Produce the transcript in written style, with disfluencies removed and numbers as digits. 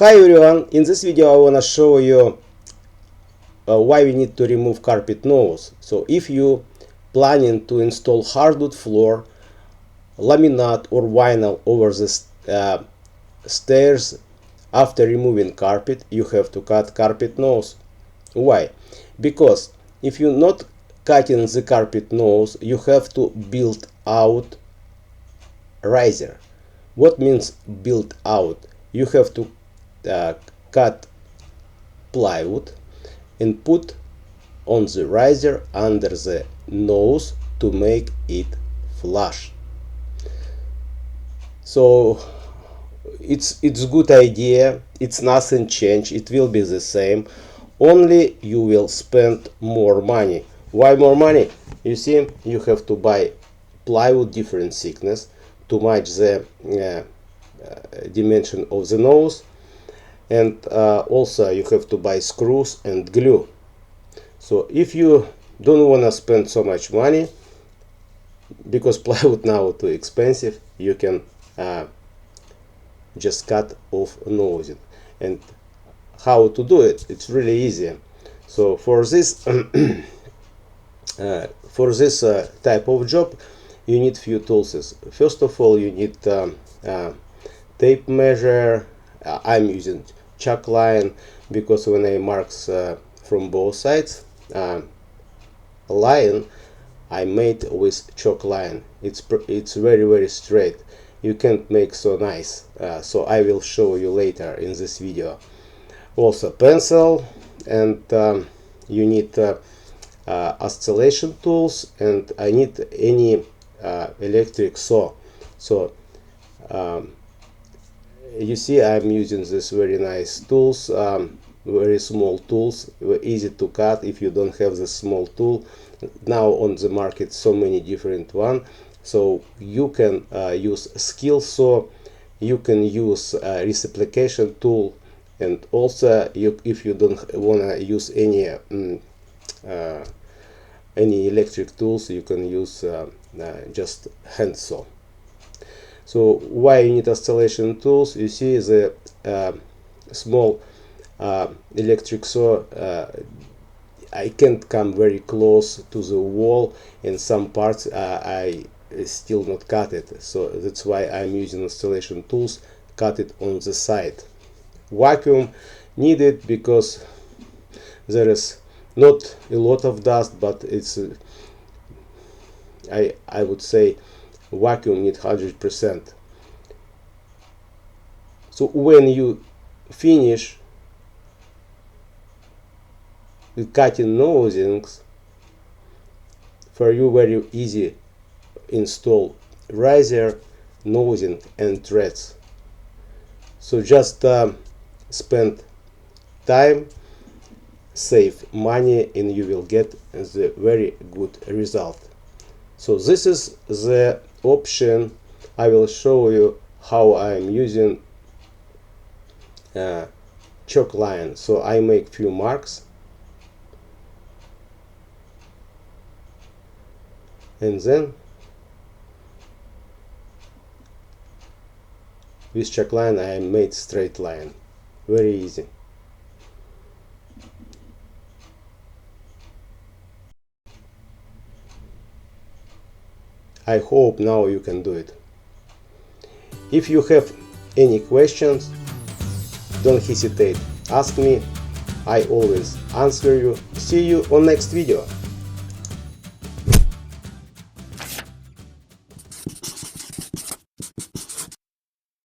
Hi everyone, in this video I want to show you why we need to remove carpet nose. So if you planning to install hardwood floor, laminate or vinyl over the stairs, after removing carpet you have to cut carpet nose. Why? Because if you're not cutting the carpet nose, you have to build out riser. What means build out? You have to cut plywood and put on the riser under the nose to make it flush. So it's good idea, it's nothing change, it will be the same, only you will spend more money. Why more money? You see, you have to buy plywood different thickness to match the dimension of the nose, and also you have to buy screws and glue. So if you don't want to spend so much money, because plywood now too expensive, you can just cut off nosing. And how to do it? It's really easy. So for this type of job you need few tools. First of all, you need tape measure. I'm using chalk line because when I marks from both sides line, I made with chalk line. It's very straight. You can't make so nice. So I will show you later in this video. Also pencil, and you need oscillation tools, and I need any electric saw. So you see I'm using this very nice tools, very small tools, easy to cut if you don't have the small tool. Now on the market so many different one, so you can use skill saw, you can use reciprocation tool, and also if you don't want to use any electric tools, you can use just hand saw. So why you need oscillation tools? You see the small electric saw, I can't come very close to the wall, in some parts I still not cut it, so that's why I'm using oscillation tools, cut it on the side. Vacuum needed because there is not a lot of dust, but it's I would say vacuum need 100%. So when you finish with cutting nosings, for you very easy install riser, nosing and threads. So just spend time, save money, and you will get the very good result. So this is the option. I will show you how I'm using chalk line. So I make few marks, and then with chalk line I made straight line. Very easy. I hope now you can do it. If you have any questions, don't hesitate, ask me. I always answer you. See you on next video.